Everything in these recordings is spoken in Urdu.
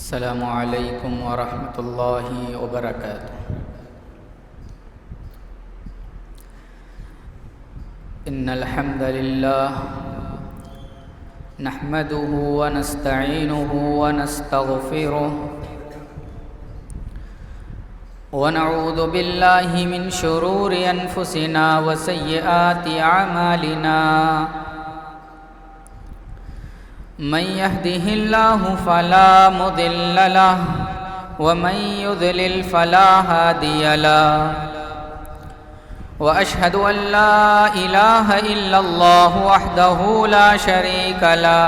السلام علیکم ورحمۃ اللہ وبرکاتہ۔ ان الحمد للہ نحمده ونستعینه ونستغفره ونعوذ باللہ من شرور انفسنا وسیئات اعمالنا، من يهده الله فلا مضل له ومن يضلل فلا هادي له، وأشهد أن لا إله إلا الله وحده لا شريك له،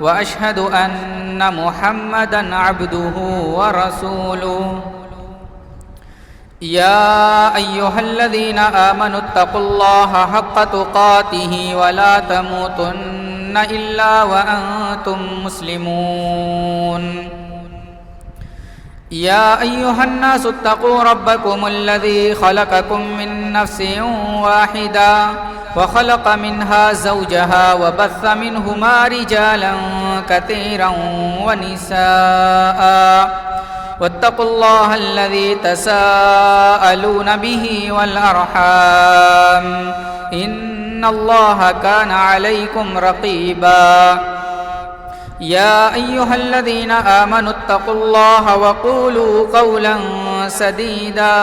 وأشهد أن محمدا عبده ورسوله۔ يا أيها الذين آمنوا اتقوا الله حق تقاته ولا تموتن إلا وأنتم مسلمون۔ يا أيها الناس اتقوا ربكم الذي خلقكم من نفس واحدة وخلق منها زوجها وبث منهما رجالا كثيرا ونساء، واتقوا الله الذي تساءلون به والأرحام، إن الله كان عليكم رقيبا۔ يا أيها الذين آمنوا اتقوا الله وقولوا قولا سديدا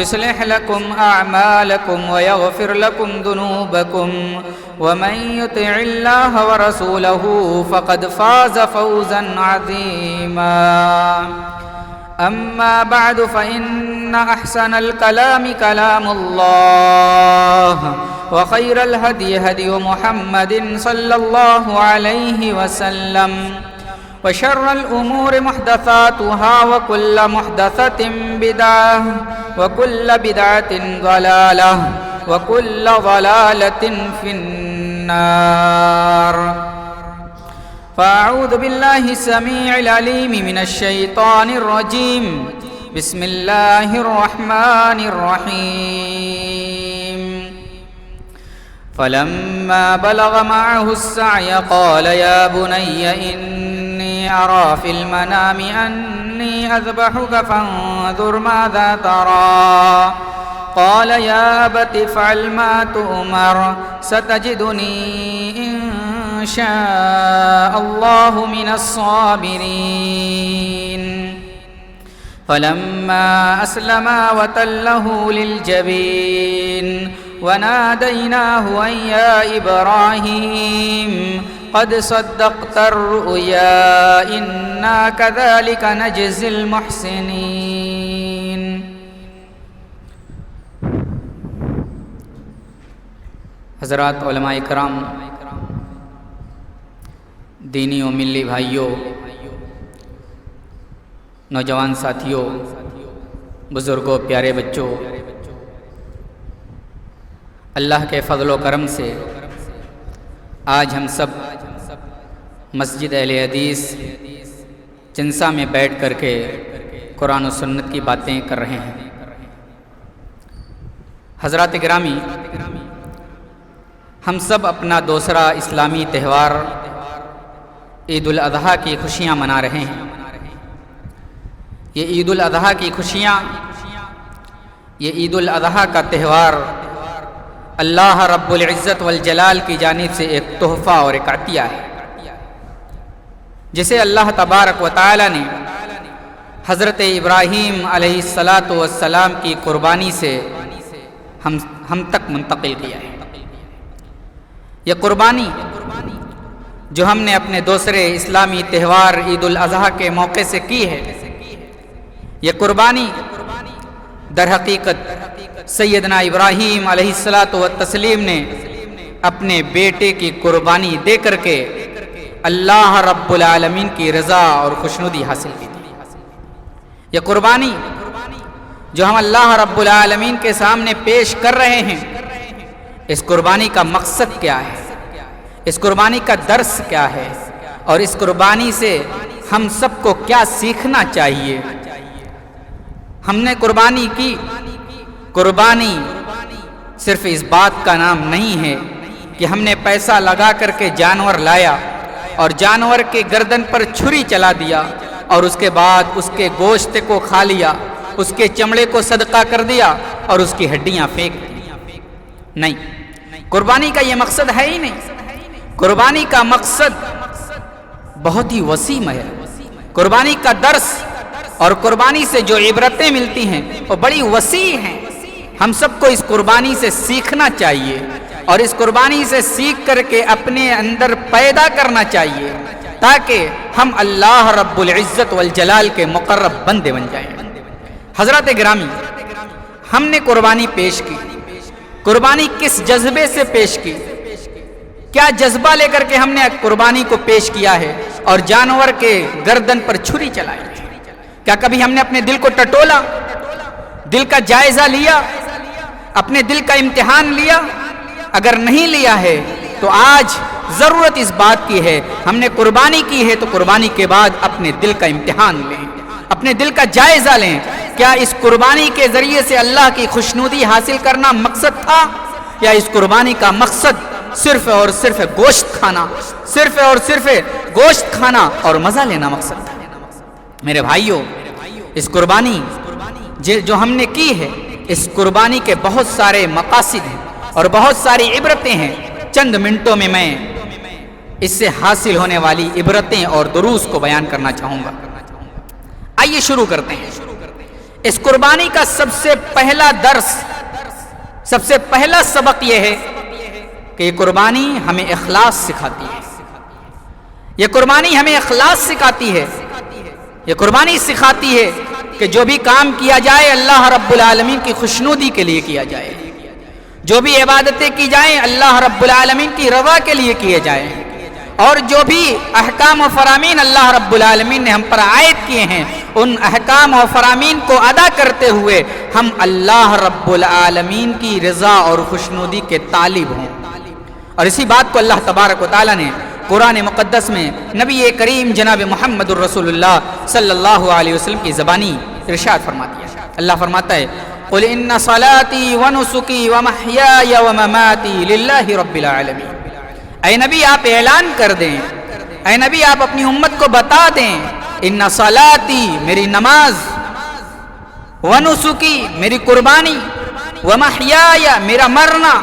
يصلح لكم أعمالكم ويغفر لكم ذنوبكم، ومن يطع الله ورسوله فقد فاز فوزا عظيما۔ أما بعد فإن أحسن الكلام كلام الله، وخير الهدي هدي محمد صلى الله عليه وسلم، وشر الأمور محدثاتها وكل محدثة بدعة وكل بدعة ضلالة وكل ضلالة في النار۔ فأعوذ بالله السميع العليم من الشيطان الرجيم، بسم الله الرحمن الرحيم۔ فلما بلغ معه السعي قال يا بني إني أرى في المنام أني أذبحك فانظر ماذا ترى؟ قال يا أبت افعل ما تؤمر، ستجدني إن شاء الله من الصابرين۔ فلما أسلما وتله للجبين وناديناه أن يا إبراهيم قد صدقت الرؤيا إنا كذلك نجزي المحسنين۔ حضرات علماء کرام، دینی و ملی بھائیوں، نوجوان ساتھیوں، بزرگوں، پیارے بچوں، اللہ کے فضل و کرم سے آج ہم سب مسجد اہل حدیث چنسا میں بیٹھ کر کے قرآن و سنت کی باتیں کر رہے ہیں۔ حضرات گرامی، ہم سب اپنا دوسرا اسلامی تہوار عید الاضحیٰ کی خوشیاں منا رہے ہیں۔ یہ عید الاضحیٰ کی خوشیاں، یہ عید الاضحیٰ کا تہوار اللہ رب العزت والجلال کی جانب سے ایک تحفہ اور ایک عطیہ ہے، جسے اللہ تبارک و تعالی نے حضرت ابراہیم علیہ السلام کی قربانی سے ہم تک منتقل کیا ہے۔ یہ قربانی جو ہم نے اپنے دوسرے اسلامی تہوار عید الاضحیٰ کے موقع سے کی ہے، یہ قربانی در حقیقت سیدنا ابراہیم علیہ السلام نے اپنے بیٹے کی قربانی دے کر کے اللہ رب العالمین کی رضا اور خوشنودی حاصل کی تھی۔ یہ قربانی جو ہم اللہ رب العالمین کے سامنے پیش کر رہے ہیں، اس قربانی کا مقصد کیا ہے، اس قربانی کا درس کیا ہے، اور اس قربانی سے ہم سب کو کیا سیکھنا چاہیے۔ ہم نے قربانی کی، قربانی صرف اس بات کا نام نہیں ہے کہ ہم نے پیسہ لگا کر کے جانور لایا اور جانور کے گردن پر چھری چلا دیا اور اس کے بعد اس کے گوشت کو کھا لیا، اس کے چمڑے کو صدقہ کر دیا اور اس کی ہڈیاں پھینک دی؟ نہیں، قربانی کا یہ مقصد ہے ہی نہیں۔ قربانی کا مقصد بہت ہی وسیع ہے۔ قربانی کا درس اور قربانی سے جو عبرتیں ملتی ہیں وہ بڑی وسیع ہیں۔ ہم سب کو اس قربانی سے سیکھنا چاہیے اور اس قربانی سے سیکھ کر کے اپنے اندر پیدا کرنا چاہیے تاکہ ہم اللہ رب العزت والجلال کے مقرب بندے بن جائیں۔ حضرات گرامی، ہم نے قربانی پیش کی۔ قربانی کس جذبے سے پیش کی؟ کیا جذبہ لے کر کے ہم نے قربانی کو پیش کیا ہے اور جانور کے گردن پر چھری چلائی؟ کیا کبھی ہم نے اپنے دل کو ٹٹولا، دل کا جائزہ لیا، اپنے دل کا امتحان لیا؟ اگر نہیں لیا ہے تو آج ضرورت اس بات کی ہے، ہم نے قربانی کی ہے تو قربانی کے بعد اپنے دل کا امتحان لیں، اپنے دل کا جائزہ لیں۔ کیا اس قربانی کے ذریعے سے اللہ کی خوشنودی حاصل کرنا مقصد تھا، یا اس قربانی کا مقصد صرف اور صرف گوشت کھانا، صرف اور صرف گوشت کھانا اور مزہ لینا مقصد تھا؟ میرے بھائیوں، اس قربانی جو ہم نے کی ہے، اس قربانی کے بہت سارے مقاصد ہیں اور بہت ساری عبرتیں ہیں۔ چند منٹوں میں اس سے حاصل ہونے والی عبرتیں اور دروس کو بیان کرنا چاہوں گا۔ آئیے شروع کرتے ہیں۔ اس قربانی کا سب سے پہلا درس، سب سے پہلا سبق یہ ہے کہ یہ قربانی ہمیں اخلاص سکھاتی ہے۔ یہ قربانی ہمیں اخلاص سکھاتی ہے۔ یہ قربانی سکھاتی ہے کہ جو بھی کام کیا جائے اللہ رب العالمین کی خوشنودی کے لیے کیا جائے، جو بھی عبادتیں کی جائیں اللہ رب العالمین کی رضا کے لیے کیے جائیں، اور جو بھی احکام و فرامین اللہ رب العالمین نے ہم پر عائد کیے ہیں ان احکام و فرامین کو ادا کرتے ہوئے ہم اللہ رب العالمین کی رضا اور خوشنودی کے طالب ہوں۔ اور اسی بات کو اللہ تبارک و تعالیٰ نے قرآن مقدس میں نبی کریم جناب محمد الرسول اللہ صلی اللہ علیہ وسلم کی زبانی ارشاد فرما دیا۔ اللہ فرماتا ہے قُلْ إِنَّ صَلَاتِي وَنُسُكِي وَمَحْيَايَ وَمَمَاتِي لِلَّهِ رَبِّ الْعَالَمِينَ۔ اے نبی آپ اعلان کر دیں، اے نبی آپ اپنی امت کو بتا دیں، ان صلاتی میری نماز، ونسکی میری قربانی، ومحیایا میرا مرنا،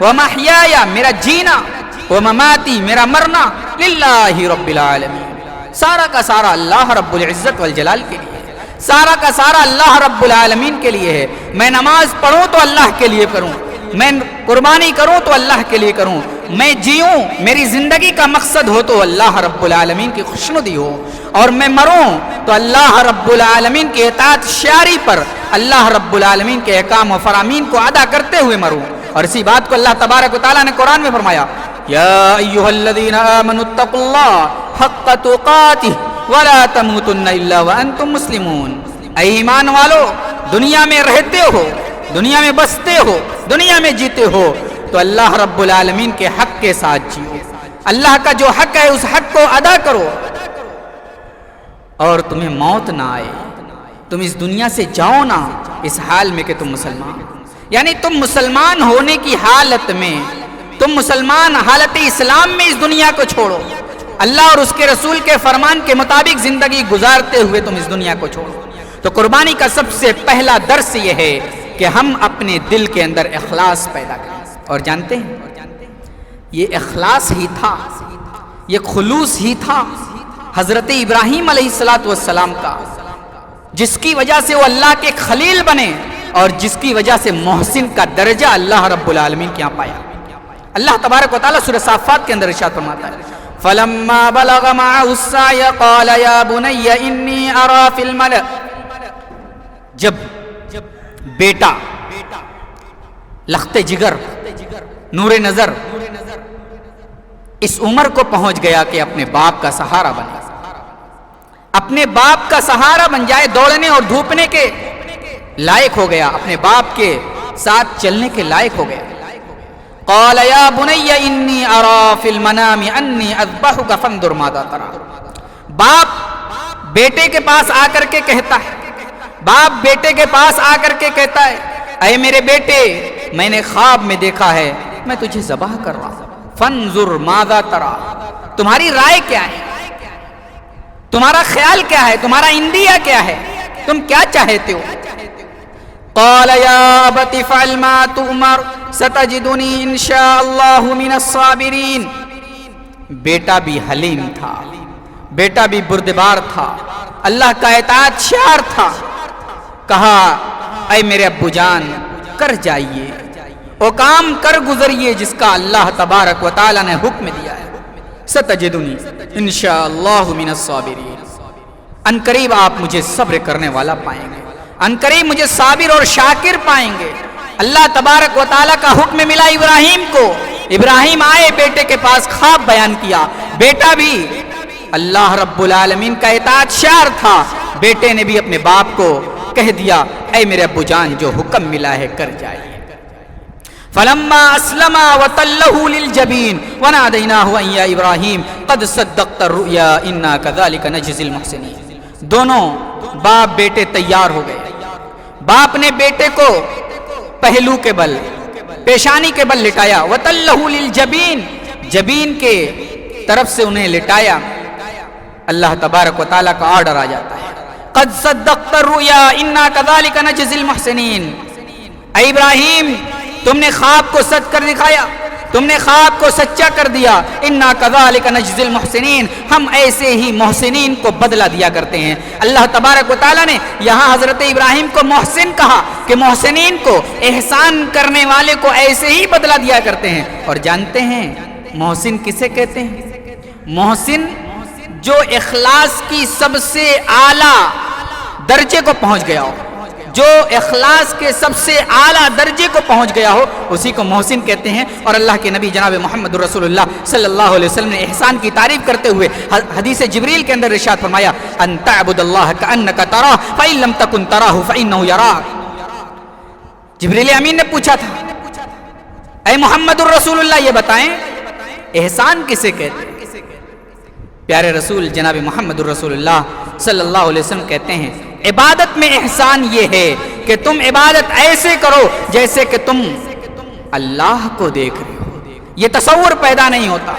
ومحیایا میرا جینا، ومماتی میرا مرنا للہ رب العالمین، سارا کا سارا اللہ رب العزت والجلال کے لیے ہے، سارا کا سارا اللہ رب العالمین کے لیے ہے۔ میں نماز پڑھوں تو اللہ کے لیے کروں، میں قربانی کروں تو اللہ کے لیے کروں، میں جیوں میری زندگی کا مقصد ہو تو اللہ رب العالمین کی خوشنودی ہو، اور میں مروں تو اللہ رب العالمین کی اطاعت شیاری پر اللہ رب العالمین کے احکام و فرامین کو ادا کرتے ہوئے مروں۔ اور اسی بات کو اللہ تبارک و تعالیٰ نے قرآن میں فرمایا یا ایھا الذین آمنوا اتقوا اللہ حق تقاتہ ولا تموتن الا وانتم مسلمون۔ اے ایمان والو، دنیا میں رہتے ہو، دنیا میں بستے ہو، دنیا میں جیتے ہو تو اللہ رب العالمین کے حق کے ساتھ جیو، اللہ کا جو حق ہے اس حق کو ادا کرو، اور تمہیں موت نہ آئے، تم اس دنیا سے جاؤ نہ اس حال میں کہ تم مسلمان، یعنی تم مسلمان ہونے کی حالت میں، تم مسلمان حالت اسلام میں اس دنیا کو چھوڑو، اللہ اور اس کے رسول کے فرمان کے مطابق زندگی گزارتے ہوئے تم اس دنیا کو چھوڑو۔ تو قربانی کا سب سے پہلا درس یہ ہے کہ ہم اپنے دل کے اندر اخلاص پیدا کریں۔ اور جانتے ہیں یہ اخلاص ہی تھا، یہ خلوص ہی تھا حضرت ابراہیم علیہ السلام کا، جس کی وجہ سے وہ اللہ کے خلیل بنے اور جس کی وجہ سے محسن کا درجہ اللہ رب العالمین کے یہاں پایا۔ اللہ تبارک و تعالیٰ سورہ صافات کے اندر ارشاد فرماتا ہے فَلَمَّا بَلَغَ مَعَهُ السَّعْيَ قَالَ يَا بُنَيَّ إِنِّي أَرَى فِي الْمَلَأِ، جب بیٹا لخت جگر نور نظر اس عمر کو پہنچ گیا کہ اپنے باپ کا سہارا بنے، اپنے باپ کا سہارا بن جائے، دوڑنے اور دھوپنے کے لائق ہو گیا، اپنے باپ کے ساتھ چلنے کے لائق ہو گیا۔ قال یا بنی انی ارا فی المنام انی اذبحک فانظر ماذا تری، باپ بیٹے کے پاس آ کر کے کہتا ہے، باپ بیٹے کے پاس آ کر کے کہتا ہے اے میرے بیٹے، میں نے خواب میں دیکھا ہے میں تجھے ذبح کر رہا ہوں، فانظر ماذا تری، تمہاری رائے کیا ہے، تمہارا خیال کیا ہے؟ تمہارا اندیہ کیا ہے؟ تم کیا چاہتے ہو؟ قال یا ابت افعل ما تؤمر ستجدنی انشاء اللہ من الصابرین۔ بیٹا بھی حلیم تھا، بیٹا بھی بردبار تھا، اللہ کا اطاعت شعار تھا۔ کہا اے میرے ابو جان، کر جائیے، وہ کام کر گزریے جس کا اللہ تبارک و تعالی نے حکم دیا ہے۔ ستجدنی انشاءاللہ من الصابرین، ان قریب آپ مجھے صبر کرنے والا پائیں گے، ان قریب مجھے صابر اور شاکر پائیں گے۔ اللہ تبارک و تعالی کا حکم ملا ابراہیم کو، ابراہیم آئے، بیٹے کے پاس خواب بیان کیا۔ بیٹا بھی اللہ رب العالمین کا اطاعت شعار تھا، بیٹے نے بھی اپنے باپ کو کہہ دیا اے میرے ابو جان جو حکم ملا ہے کر جائیے۔ فلما اسلم وتله للجبین ونادیناہ ان یا ابراہیم قد صدقت الرؤیا انا کذلک نجزی المحسنین۔ دونوں باپ بیٹے تیار ہو گئے۔ باپ نے بیٹے کو پہلو کے بل، پیشانی کے بل لٹایا، وتله للجبین، جبین کے طرف سے انہیں لٹایا۔ اللہ تبارک و تعالیٰ کا آرڈر آ جاتا ہے، قد صدقت الرؤیا انا کذلک نجزی المحسنین۔ اے ابراہیم تم نے خواب کو سچ کر دکھایا، تم نے خواب کو سچا کر دیا۔ انا کذالک نجزی المحسنین، ہم ایسے ہی محسنین کو بدلہ دیا کرتے ہیں۔ اللہ تبارک و تعالیٰ نے یہاں حضرت ابراہیم کو محسن کہا کہ محسنین کو، احسان کرنے والے کو ایسے ہی بدلہ دیا کرتے ہیں۔ اور جانتے ہیں محسن کسے کہتے ہیں؟ محسن جو اخلاص کی سب سے اعلیٰ درجے کو پہنچ گیا ہو، جو اخلاص کے سب سے اعلیٰ درجے کو پہنچ گیا ہو اسی کو محسن کہتے ہیں۔ اور اللہ کے نبی جناب محمد رسول اللہ صلی اللہ علیہ وسلم نے احسان کی تعریف کرتے ہوئے حدیث جبریل کے اندر ارشاد فرمایا ان تعبد اللہ کأنک تراہ فإن لم تکن تراہ فإنہ یراک۔ جبریل امین نے پوچھا تھا اے محمد الرسول اللہ یہ بتائیں احسان کسے کہتے ہیں؟ پیارے رسول جناب محمد الرسول اللہ صلی اللہ علیہ وسلم کہتے ہیں عبادت میں احسان یہ ہے کہ تم عبادت ایسے کرو جیسے کہ تم اللہ کو دیکھ رہے ہو۔ یہ تصور پیدا نہیں ہوتا۔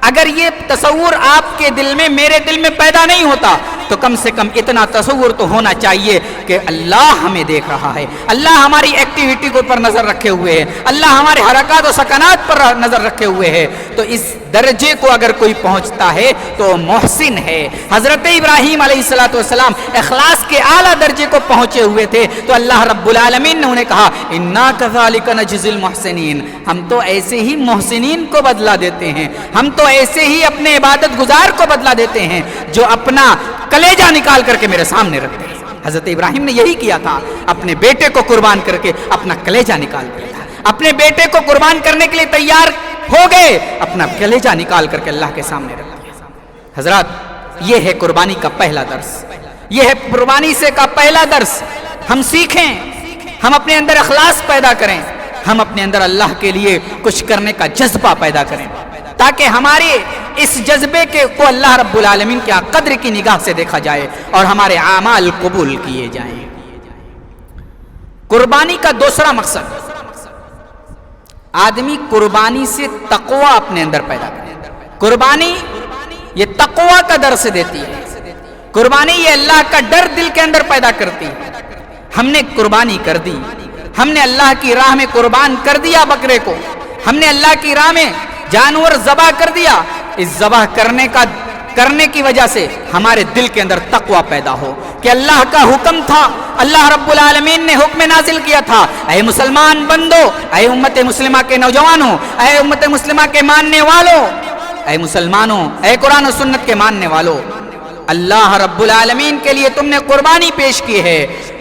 اگر یہ تصور آپ کے دل میں، میرے دل میں پیدا نہیں ہوتا تو کم سے کم اتنا تصور تو ہونا چاہیے کہ اللہ ہمیں دیکھ رہا ہے، اللہ ہماری ایکٹیویٹی کو پر نظر رکھے ہوئے ہے، اللہ ہمارے حرکات و سکنات پر نظر رکھے ہوئے ہے۔ تو اس درجے کو اگر کوئی پہنچتا ہے تو محسن ہے۔ حضرت ابراہیم علیہ السلام اخلاص کے اعلیٰ درجے کو پہنچے ہوئے تھے تو اللہ رب العالمین نے انہیں کہا انا کذالک نجزی المحسنین، ہم تو ایسے ہی محسنین کو بدلہ دیتے ہیں، ہم تو ایسے ہی اپنے عبادت گزار کو بدلہ دیتے ہیں جو اپنا کلیجہ نکال کر کے میرے سامنے رکھتے ہیں۔ حضرت ابراہیم نے یہی کیا تھا، اپنے بیٹے کو قربان کر کے اپنا کلیجہ نکال دیا تھا، اپنے بیٹے کو قربان کرنے کے لیے تیار ہو گئے، اپنا کلیجہ نکال کر کے اللہ کے سامنے رکھ دیا۔ حضرات یہ ہے قربانی کا پہلا درس، یہ ہے قربانی سے کا پہلا درس۔ ہم سیکھیں، ہم اپنے اندر اخلاص پیدا کریں، ہم اپنے اندر اللہ کے لیے کچھ کرنے کا جذبہ پیدا کریں تاکہ ہمارے اس جذبے کو اللہ رب العالمین کے قدر کی نگاہ سے دیکھا جائے اور ہمارے اعمال قبول کیے جائیں۔ قربانی کا دوسرا مقصد، آدمی قربانی سے تقوی اپنے اندر پیدا کرے۔ قربانی یہ تقوی کا درس دیتی ہے، قربانی یہ اللہ کا ڈر دل کے اندر پیدا کرتی ہے۔ ہم نے قربانی کر دی، ہم نے اللہ کی راہ میں قربان کر دیا بکرے کو، ہم نے اللہ کی راہ میں جانور ذبح کر دیا، اس ذبح کرنے کی وجہ سے ہمارے دل کے اندر تقوی پیدا ہو کہ اللہ کا حکم تھا، اللہ رب العالمین نے حکم نازل کیا تھا، اے مسلمان بندو، اے امت مسلمہ کے نوجوانوں، اے امت مسلمہ کے ماننے والوں، اے مسلمانوں، اے قرآن و سنت کے ماننے والوں، اللہ رب العالمین کے لیے تم نے قربانی پیش کی ہے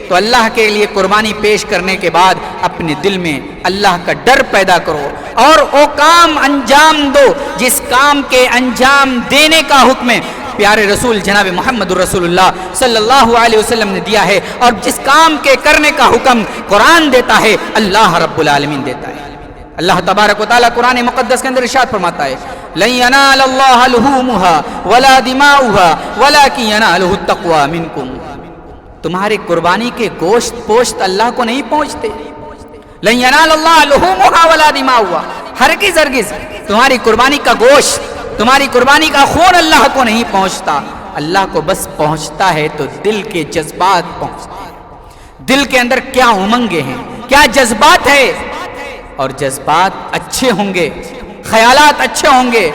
تو اللہ کے لیے قربانی پیش کرنے کے بعد اپنے دل میں اللہ کا ڈر پیدا کرو اور وہ کام انجام دو جس کام کے انجام دینے کا حکم پیارے رسول جناب محمد رسول اللہ صلی اللہ علیہ وسلم نے دیا ہے، اور جس کام کے کرنے کا حکم قرآن دیتا ہے، اللہ رب العالمین دیتا ہے۔ اللہ تبارک و تعالیٰ قرآن مقدس کے اندر ارشاد فرماتا ہے لن ينال الله لحومها ولا دماؤها ولكن يناله التقوى منكم، تمہارے قربانی کے گوشت پوشت اللہ کو نہیں پہنچتے۔ لن ينال الله لحومها ولا دماؤها، ہرگز تمہاری قربانی کا گوشت، تمہاری قربانی کا خون اللہ کو نہیں پہنچتا، اللہ کو بس پہنچتا ہے تو دل کے جذبات پہنچتے ہیں. دل کے اندر کیا امنگیں ہیں, کیا جذبات ہے, اور جذبات اچھے ہوں گے, خیالات اچھے ہوں گے,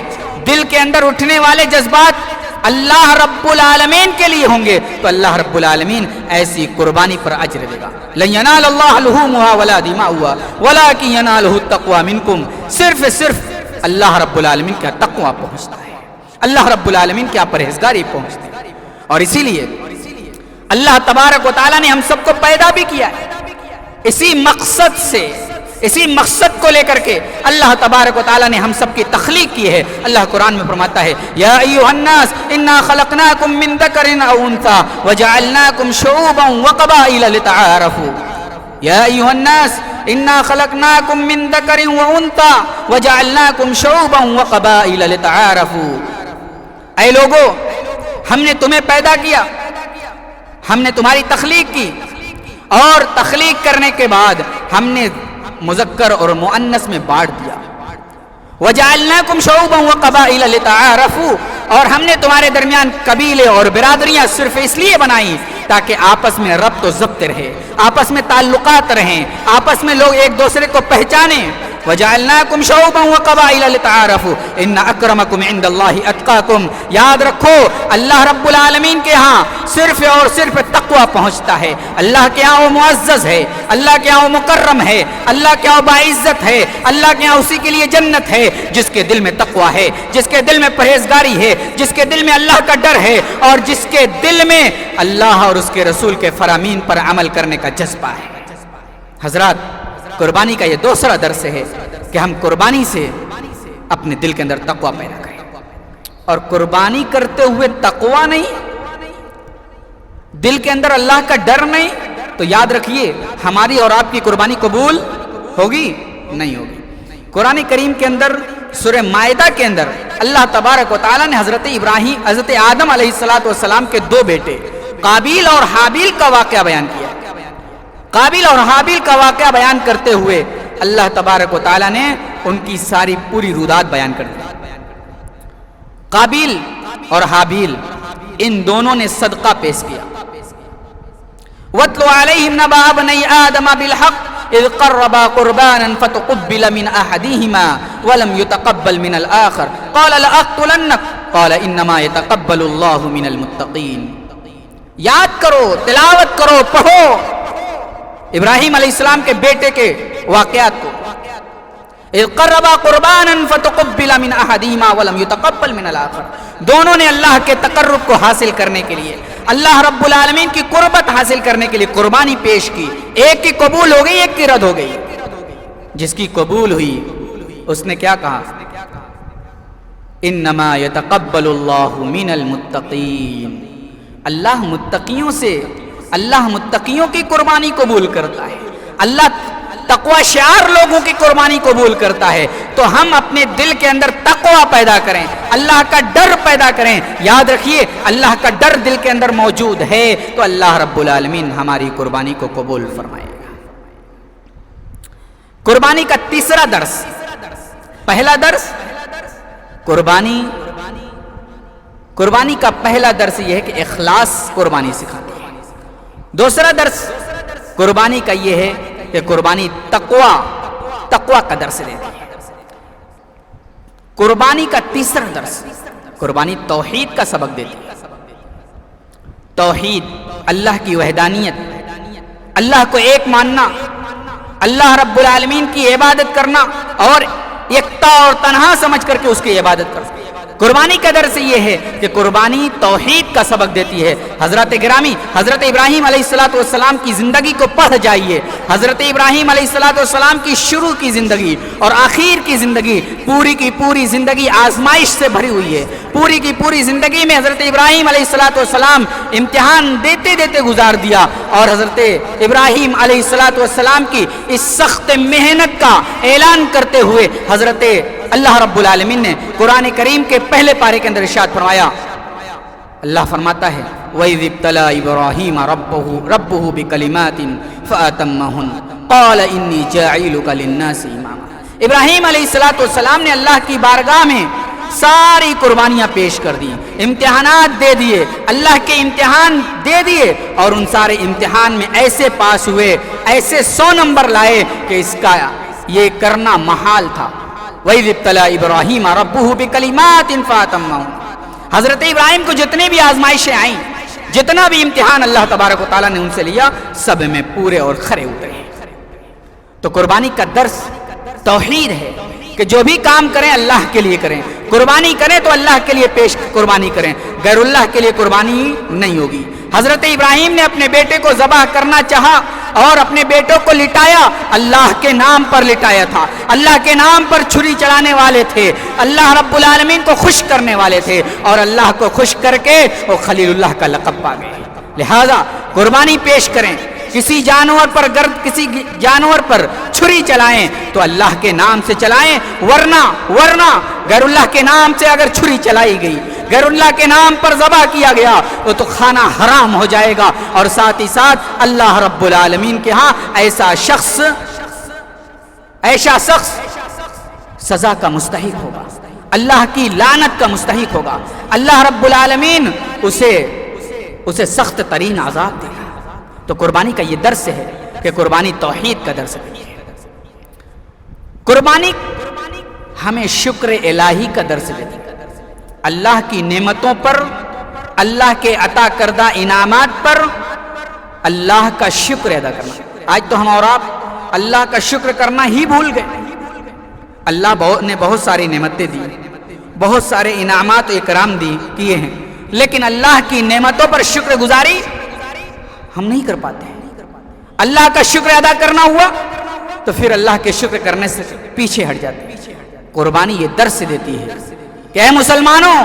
دل کے اندر اٹھنے والے جذبات اللہ رب العالمین کے لیے ہوں گے, تو اللہ رب العالمین ایسی قربانی پر اجر دے گا. لن ینال اللہ لحومها ولا دماؤها ولکن ینالہ التقوی منکم. صرف اللہ رب العالمین کا تقوی پہنچتا ہے, اللہ رب العالمین کی پرہیزگاری پہنچتی ہے. اور اسی لیے اللہ تبارک و تعالیٰ نے ہم سب کو پیدا بھی کیا ہے اسی مقصد سے, اسی مقصد کو لے کر کے اللہ تبارک و تعالیٰ نے ہم سب کی تخلیق کی ہے. اللہ قرآن میں فرماتا ہے یا ایھا الناس انا خلقناکم من ذکر او انثی وجعلناکم شعوبا وقبائل لتعارفوا. یا ایھا الناس انا خلقناکم من ذکر و انثی وجعلناکم شعوبا وقبائل لتعارفوا. اے لوگو, ہم نے تمہیں پیدا کیا, ہم نے تمہاری تخلیق کی, اور تخلیق کرنے کے بعد ہم نے مذکر اور مؤنث میں بانٹ دیا. وَجَعَلْنَاكُمْ شُعُوبًا وَقَبَائِلَ لِتَعَارَفُوا. اور ہم نے تمہارے درمیان قبیلے اور برادریاں صرف اس لیے بنائیں تاکہ آپس میں ربط و ضبط رہے, آپس میں تعلقات رہیں, آپس میں لوگ ایک دوسرے کو پہچانیں. وَجَعَلْنَاكُمْ شُعُوبًا وَقَبَائِلَ لِتَعَارَفُوا إِنَّ أَكْرَمَكُمْ عِنْدَ اللَّهِ أَتْقَاكُمْ. یاد رکھو اللہ رب العالمین کے ہاں صرف اور صرف تقوی پہنچتا ہے. اللہ کے ہاں وہ معزز ہے, اللہ کے ہاں وہ مکرم ہے, اللہ کے ہاں وہ باعزت ہے, اللہ کے ہاں اسی کے لیے جنت ہے جس کے دل میں تقوی ہے, جس کے دل میں پرہیزگاری ہے, جس کے دل میں اللہ کا ڈر ہے, اور جس کے دل میں اللہ اور اس کے رسول کے فرامین پر عمل کرنے کا جذبہ ہے. حضرات, قربانی کا یہ دوسرا درس ہے کہ ہم قربانی سے اپنے دل کے اندر تقوی پیدا کریں. اور قربانی کرتے ہوئے تقوی نہیں, دل کے اندر اللہ کا ڈر نہیں, تو یاد رکھیے ہماری اور آپ کی قربانی قبول ہوگی نہیں ہوگی. قرآن کریم کے اندر سورہ مائدہ کے اندر اللہ تبارک و تعالیٰ نے حضرت آدم علیہ السلام کے دو بیٹے قابیل اور حابیل کا واقعہ بیان کیا. قابیل اور حابیل کا واقعہ بیان کرتے ہوئے اللہ تبارک و تعالیٰ نے ان کی ساری پوری رودات بیان کر دی. قابیل اور حابیل ان دونوں نے صدقہ پیش کیا. وَاتْلُ عَلَيْهِمْ نَبَأَ ابْنَيْ آدَمَ بِالْحَقِّ إِذْ قَرَّبَا قُرْبَانًا فَتُقُبِّلَ مِنْ أَحَدِهِمَا وَلَمْ يُتَقَبَّلْ مِنَ الْآخَرِ قَالَ لَأَقْتُلَنَّكَ قَالَ إِنَّمَا يَتَقَبَّلُ اللَّهُ مِنَ الْمُتَّقِينَ. یاد کرو, تلاوت کرو, پڑھو ابراہیم علیہ السلام کے بیٹے کے واقعات کو. اذ قربا قربانا فتقبل من احدهما ولم يتقبل من الاخر. دونوں نے اللہ کے تقرب کو حاصل کرنے کے لیے, اللہ رب العالمین کی قربت حاصل کرنے کے لیے قربانی پیش کی. ایک کی قبول ہو گئی, ایک کی رد ہو گئی. جس کی قبول ہوئی اس نے کیا کہا, انما يتقبل الله من المتقین. اللہ متقیوں سے, اللہ متقیوں کی قربانی قبول کرتا ہے. اللہ تقوی شعار لوگوں کی قربانی قبول کرتا ہے. تو ہم اپنے دل کے اندر تقوی پیدا کریں, اللہ کا ڈر پیدا کریں. یاد رکھیے اللہ کا ڈر دل کے اندر موجود ہے تو اللہ رب العالمین ہماری قربانی کو قبول فرمائے گا. قربانی کا تیسرا درس, پہلا درس قربانی کا پہلا درس یہ ہے کہ اخلاص قربانی سکھاتی ہے. دوسرا درس قربانی کا یہ ہے کہ قربانی تقوی کا درس دیتی ہے. قربانی کا تیسرا درس قربانی توحید کا سبق دیتی ہے. توحید, اللہ کی وحدانیت, اللہ کو ایک ماننا, اللہ رب العالمین کی عبادت کرنا اور یکتا اور تنہا سمجھ کر کے اس کی عبادت کرنا. قربانی کا درس یہ ہے کہ قربانی توحید کا سبق دیتی ہے. حضرت گرامی حضرت ابراہیم علیہ السلام کی زندگی کو پڑھ جائیے. حضرت ابراہیم علیہ السلام کی شروع کی زندگی اور آخر کی زندگی, پوری کی پوری زندگی آزمائش سے بھری ہوئی ہے. پوری کی پوری زندگی میں حضرت ابراہیم علیہ السلام امتحان دیتے دیتے گزار دیا, اور حضرت ابراہیم علیہ السلام کی اس سخت محنت کا اعلان کرتے ہوئے حضرت اللہ رب العالمین نے قرآن کریم کے پہلے پارے کے اندر ارشاد فرمایا. اللہ فرماتا ہے وَإِذِ ابْتَلَىٰ إِبْرَاهِيمَ رَبُّهُ بِكَلِمَاتٍ فَأَتَمَّهُنَّ قَالَ إِنِّي جَاعِلُكَ لِلنَّاسِ إِمَامًا. ابراہیم علیہ السلام نے اللہ کی بارگاہ میں ساری قربانیاں پیش کر دی، امتحانات دے دیے، اللہ کے امتحان دے دیے، اور ان سارے امتحان میں ایسے پاس ہوئے، ایسے 100 نمبر لائے کہ اس کا یہ کرنا محال تھا۔ وَإِذِ ابْتَلَىٰ إِبْرَاهِيمَ رَبُّهُ بِكَلِمَاتٍ فَأَتَمَّهُنَّ، حضرت ابراہیم کو جتنی بھی آزمائشیں آئیں، جتنا بھی امتحان اللہ تبارک و تعالیٰ نے ان سے لیا، سب میں پورے اور کھرے اترے۔ تو قربانی کا درس توحید ہے کہ جو بھی کام کریں اللہ کے لیے کریں، قربانی کریں تو اللہ کے لیے پیش قربانی کریں، غیر اللہ کے لیے قربانی نہیں ہوگی۔ حضرت ابراہیم نے اپنے بیٹے کو ذبح کرنا چاہا اور اپنے بیٹوں کو لٹایا، اللہ کے نام پر لٹایا تھا، اللہ کے نام پر چھری چلانے والے تھے، اللہ رب العالمین کو خوش کرنے والے تھے، اور اللہ کو خوش کر کے وہ خلیل اللہ کا لقب پا گئے۔ لہذا قربانی پیش کریں، کسی جانور پر کسی جانور پر چھری چلائیں تو اللہ کے نام سے چلائیں، ورنہ غیر اللہ کے نام سے اگر چھری چلائی گئی، غیر اللہ کے نام پر ذبح کیا گیا، وہ تو کھانا حرام ہو جائے گا، اور ساتھ ہی ساتھ اللہ رب العالمین کے ہاں ایسا شخص سزا کا مستحق ہوگا، اللہ کی لعنت کا مستحق ہوگا، اللہ رب العالمین اسے سخت ترین عذاب دے گا۔ تو قربانی کا یہ درس ہے کہ قربانی توحید کا درس ہے۔ قربانی ہمیں شکر الہی کا درس دیتی ہے، اللہ کی نعمتوں پر، اللہ کے عطا کردہ انعامات پر اللہ کا شکر ادا کرنا۔ آج تو ہم اور آپ اللہ کا شکر کرنا ہی بھول گئے۔ اللہ نے بہت ساری نعمتیں دی، بہت سارے انعامات و اکرام کیے ہیں، لیکن اللہ کی نعمتوں پر شکر گزاری ہم نہیں کر پاتے ہیں۔ اللہ کا شکر ادا کرنا ہوا تو پھر اللہ کے شکر کرنے سے پیچھے ہٹ جاتے ہیں۔ قربانی یہ درس دیتی ہے کہ اے مسلمانوں،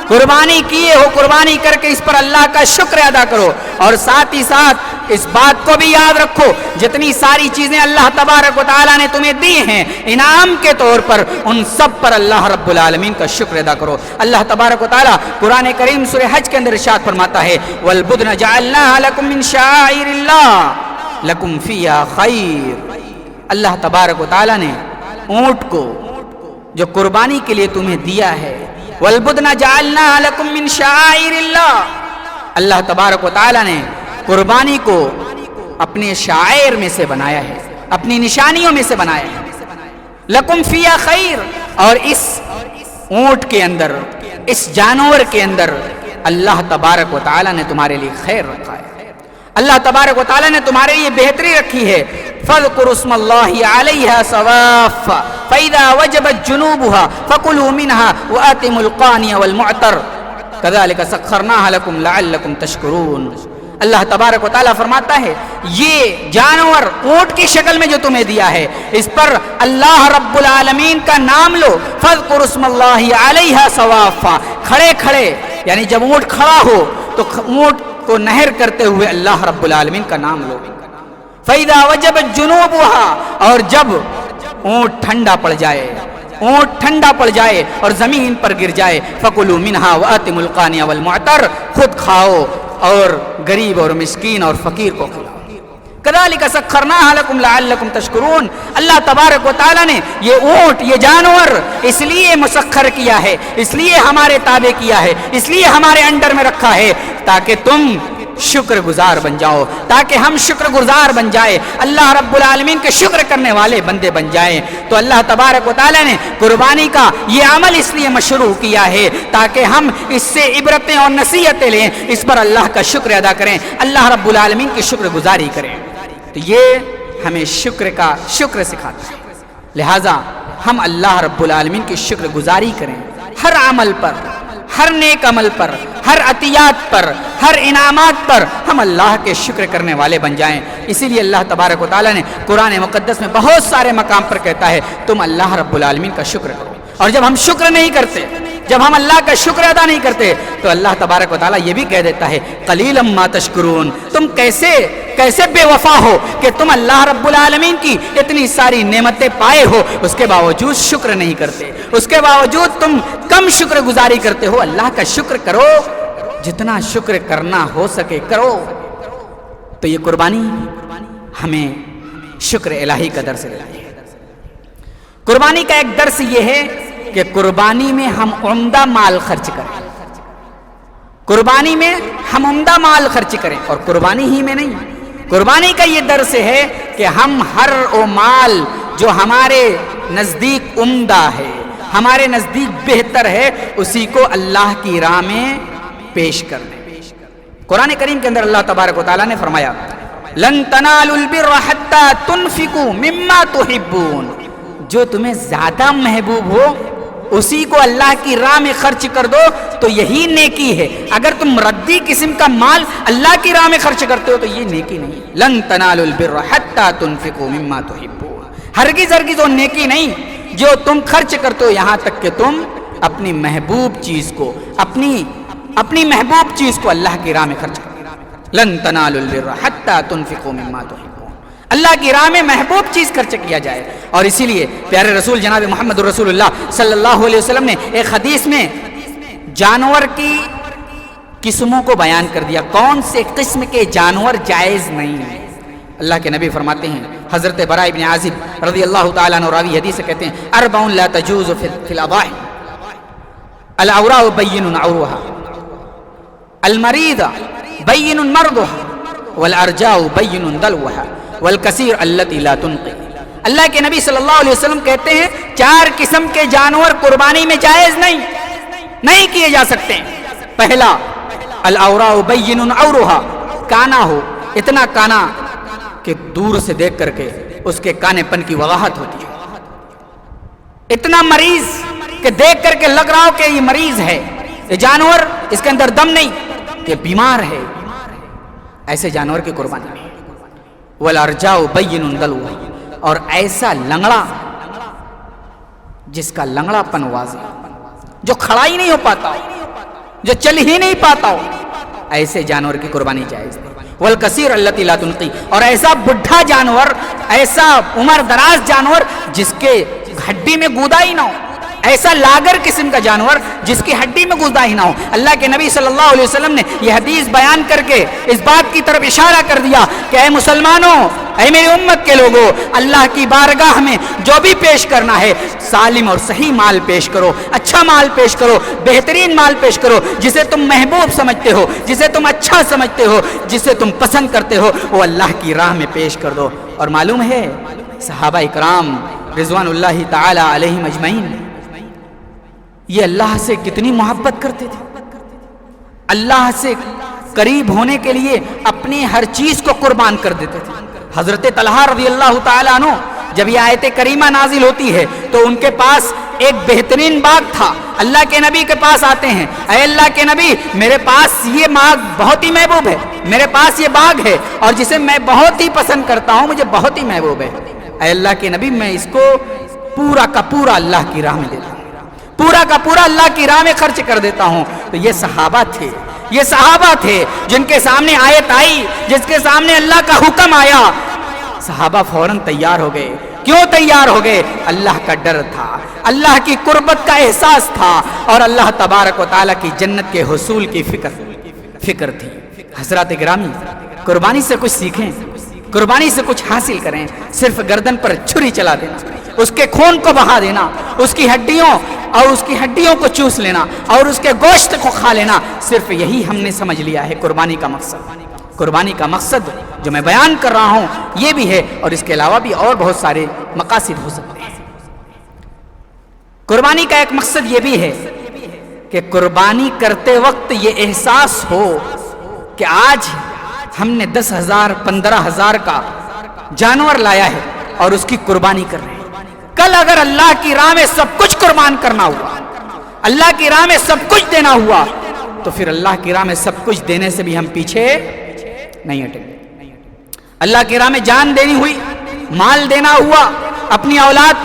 قربانی کیے ہو، قربانی کر کے اس پر اللہ کا شکر ادا کرو، اور ساتھ ہی ساتھ اس بات کو بھی یاد رکھو جتنی ساری چیزیں اللہ تبارک و تعالیٰ نے تمہیں دی ہیں انعام کے طور پر، ان سب پر اللہ رب العالمین کا شکر ادا کرو۔ اللہ تبارک و تعالیٰ قرآن کریم سورہ حج کے اندر ارشاد فرماتا ہے وَالْبُدْنَ جَعَلْنَاهَا لَكُم مِّن شَعَائِرِ اللَّهِ لَكُمْ فِيهَا خَيْرٌ۔ اللہ تبارک و تعالیٰ نے اونٹ کو جو قربانی کے لیے تمہیں دیا ہے، وَالْبُدْنَ جَعَلْنَاهَا لَكُم مِّن شَعَائِرِ اللَّهِ، اللہ تبارک و تعالیٰ نے قربانی کو اپنے شعائر میں سے بنایا ہے، اپنی نشانیوں میں سے بنایا ہے۔ لَكُمْ فِيهَا خَيْرٌ، اور اس اونٹ کے اندر، اس جانور کے اندر اللہ تبارک و تعالیٰ نے تمہارے لیے خیر رکھا ہے، اللہ تبارک و تعالیٰ نے تمہارے لیے بہتری رکھی ہے۔ فَاذْكُرُوا اسْمَ اللَّهِ عَلَيْهَا صَوَافَّ فَإِذَا وَجَبَتْ جُنُوبُهَا فَكُلُوا مِنْهَا وَآتِمُوا الْقَانِيَ وَالْمُعْتَرَ كَذَلِكَ سَخَّرْنَاهَا لَكُمْ لَعَلَّكُمْ تَشْكُرُونَ۔ اللہ تبارک و تعالیٰ فرماتا ہے یہ جانور اونٹ کی شکل میں جو تمہیں دیا ہے، اس پر اللہ رب العالمین کا نام لو۔ فَاذْكُرُوا اسْمَ اللَّهِ عَلَيْهَا صَوَافَّ، کھڑے کھڑے، یعنی جب اونٹ کھڑا ہو تو اونٹ کو نہر کرتے ہوئے اللہ رب العالمین کا نام لو۔ فَإِذَا وَجَبَتْ جُنُوبُهَا، اور جب اونٹ ٹھنڈا پڑ جائے اور زمین پر گر جائے، فَكُلُوا مِنْهَا وَآتِمُوا الْقَانِيَ وَالْمُعْتَرَ، خود کھاؤ اور غریب اور مسکین اور فقیر کو کھلاؤ۔ كَذَلِكَ سَخَّرْنَاهَا لَكُمْ لَعَلَّكُمْ تَشْكُرُونَ۔ اللہ تبارک و تعالیٰ نے یہ اونٹ، یہ جانور اس لیے مسخر کیا ہے، اس لیے ہمارے تابع کیا ہے، اس لیے ہمارے انڈر میں رکھا ہے تاکہ تم شکر گزار بن جاؤ، تاکہ ہم شکر گزار بن جائے، اللہ رب العالمین کے شکر کرنے والے بندے بن جائیں۔ تو اللہ تبارک و تعالیٰ نے قربانی کا یہ عمل اس لیے مشروع کیا ہے تاکہ ہم اس سے عبرتیں اور نصیحتیں لیں، اس پر اللہ کا شکر ادا کریں، اللہ رب العالمین کی شکر گزاری کریں۔ تو یہ ہمیں شکر سکھاتا ہے، لہٰذا ہم اللہ رب العالمین کی شکر گزاری کریں، ہر عمل پر، ہر نیک عمل پر، ہر عطیات پر، ہر انعامات پر ہم اللہ کے شکر کرنے والے بن جائیں۔ اسی لیے اللہ تبارک و تعالیٰ نے قرآن مقدس میں بہت سارے مقام پر کہتا ہے تم اللہ رب العالمین کا شکر کرو، اور جب ہم شکر نہیں کرتے، جب ہم اللہ کا شکر ادا نہیں کرتے تو اللہ تبارک و تعالیٰ یہ بھی کہہ دیتا ہے قلیلا ما تشکرون، تم کیسے بے وفا ہو کہ تم اللہ رب العالمین کی اتنی ساری نعمتیں پائے ہو، اس کے باوجود شکر نہیں کرتے، اس کے باوجود تم کم شکر گزاری کرتے ہو۔ اللہ کا شکر کرو، جتنا شکر کرنا ہو سکے کرو۔ تو یہ قربانی ہمیں شکر الہی کا درس دیتی ہے۔ قربانی کا ایک درس یہ ہے کہ قربانی میں ہم عمدہ مال خرچ کریں، قربانی میں ہم عمدہ مال خرچ کریں، اور قربانی ہی میں نہیں، قربانی کا یہ درس ہے کہ ہم ہر وہ مال جو ہمارے نزدیک عمدہ ہے، ہمارے نزدیک بہتر ہے، اسی کو اللہ کی راہ میں پیش کر دیں۔ قرآن کریم کے اندر اللہ تبارک و تعالیٰ نے فرمایا لن تنالوا البر حتى تنفقوا مما تحبون، جو تمہیں زیادہ محبوب ہو اسی کو اللہ کی راہ میں خرچ کر دو تو یہی نیکی ہے۔ اگر تم ردی قسم کا مال اللہ کی راہ میں خرچ کرتے ہو تو یہ نیکی نہیں۔ لن تنالوا البر حتى تنفقوا مما تحبون، ہرگز ہرگز وہ نیکی نہیں جو تم خرچ کرتے ہو یہاں تک کہ تم اپنی محبوب چیز کو اپنی محبوب چیز کو اللہ کی راہ میں خرچ کرو۔ لن تنالوا البر حتى تنفقوا مما تحبون، اللہ کی راہ میں محبوب چیز خرچ کیا جائے۔ اور اسی لیے پیارے رسول جناب محمد رسول اللہ صلی اللہ علیہ وسلم نے ایک حدیث میں جانور کی قسموں کو بیان کر دیا، کون سے قسم کے جانور جائز نہیں ہیں۔ اللہ کے نبی فرماتے ہیں، حضرت براء ابن عازب رضی اللہ تعالیٰ عنہ راوی حدیث سے کہتے ہیں اربع لا تجوز فی الاضاحی، العوراء بین عورها، المریض بین مرضها، والارجاء بین دلوها، والکثیر التی لا تنقی۔ اللہ کے نبی صلی اللہ علیہ وسلم کہتے ہیں 4 قسم کے جانور قربانی میں جائز نہیں کیے جا سکتے۔ پہلا العوراء بین عورها، کانا ہو، اتنا کانا کہ دور سے دیکھ کر کے اس کے کانے پن کی وضاحت ہوتی ہے، اتنا مریض کہ دیکھ کر کے لگ رہا ہو کہ یہ مریض ہے، یہ جانور اس کے اندر دم نہیں کہ بیمار ہے، ایسے جانور کی قربانی میں۔ والارجاء بین دلوہ، اور ایسا لنگڑا جس کا لنگڑا پن واضح، جو کھڑا ہی نہیں ہو پاتا ہو، جو چل ہی نہیں پاتا ہو، ایسے جانور کی قربانی جائز ہے۔ والکثیر التی لا تنقی، اور ایسا بڈھا جانور، ایسا عمر دراز جانور جس کے ہڈی میں گودا ہی نہ ہو، ایسا لاگر قسم کا جانور جس کی ہڈی میں گودا ہی نہ ہو۔ اللہ کے نبی صلی اللہ علیہ وسلم نے یہ حدیث بیان کر کے اس بات کی طرف اشارہ کر دیا کہ اے مسلمانوں، اے میری امت کے لوگوں، اللہ کی بارگاہ میں جو بھی پیش کرنا ہے سالم اور صحیح مال پیش کرو، اچھا مال پیش کرو، بہترین مال پیش کرو، جسے تم محبوب سمجھتے ہو، جسے تم اچھا سمجھتے ہو، جسے تم پسند کرتے ہو، وہ اللہ کی راہ میں پیش کر دو۔ اور معلوم ہے صحابہ اکرام رضوان اللہ تعالی علیہم اجمعین یہ اللہ سے کتنی محبت کرتے تھے، اللہ سے قریب ہونے کے لیے اپنی ہر چیز کو قربان کر دیتے تھے۔ حضرت طلحہ رضی اللہ تعالیٰ عنہ جب یہ آیت کریمہ نازل ہوتی ہے تو ان کے پاس ایک بہترین باغ تھا، اللہ کے نبی کے پاس آتے ہیں، اے اللہ کے نبی میرے پاس یہ باغ بہت ہی محبوب ہے، میرے پاس یہ باغ ہے اور جسے میں بہت ہی پسند کرتا ہوں، مجھے بہت ہی محبوب ہے، اے اللہ کے نبی میں اس کو پورا کا پورا اللہ کی راہ میں دیتا ہوں، پورا کا پورا اللہ کی راہ میں خرچ کر دیتا ہوں۔ تو یہ صحابہ تھے جن کے سامنے آیت آئی، جس کے سامنے اللہ کا حکم آیا، صحابہ فوراً تیار ہو گئے۔ کیوں تیار ہو گئے؟ اللہ کا ڈر تھا، اللہ کی قربت کا احساس تھا، اور اللہ تبارک و تعالیٰ کی جنت کے حصول کی فکر تھی۔ حضرات گرامی، قربانی سے کچھ سیکھیں، قربانی سے کچھ حاصل کریں۔ صرف گردن پر چھری چلا دینا، اس کے خون کو بہا دینا، اس کی ہڈیوں کو چوس لینا اور اس کے گوشت کو کھا لینا، صرف یہی ہم نے سمجھ لیا ہے قربانی کا مقصد۔ قربانی کا مقصد جو میں بیان کر رہا ہوں یہ بھی ہے، اور اس کے علاوہ بھی اور بہت سارے مقاصد ہو سکتے ہیں۔ قربانی کا ایک مقصد یہ بھی ہے کہ قربانی کرتے وقت یہ احساس ہو کہ آج ہم نے 10,000 15,000 کا جانور لایا ہے اور اس کی قربانی کر رہے ہیں۔ کل اگر اللہ کی راہ میں سب کچھ قربان کرنا ہوا، اللہ کی راہ میں سب کچھ دینا ہوا، تو پھر اللہ کی راہ میں سب کچھ دینے سے بھی ہم پیچھے نہیں ہٹیں گے۔ اللہ کی راہ میں جان دینی ہوئی، مال دینا ہوا، اپنی اولاد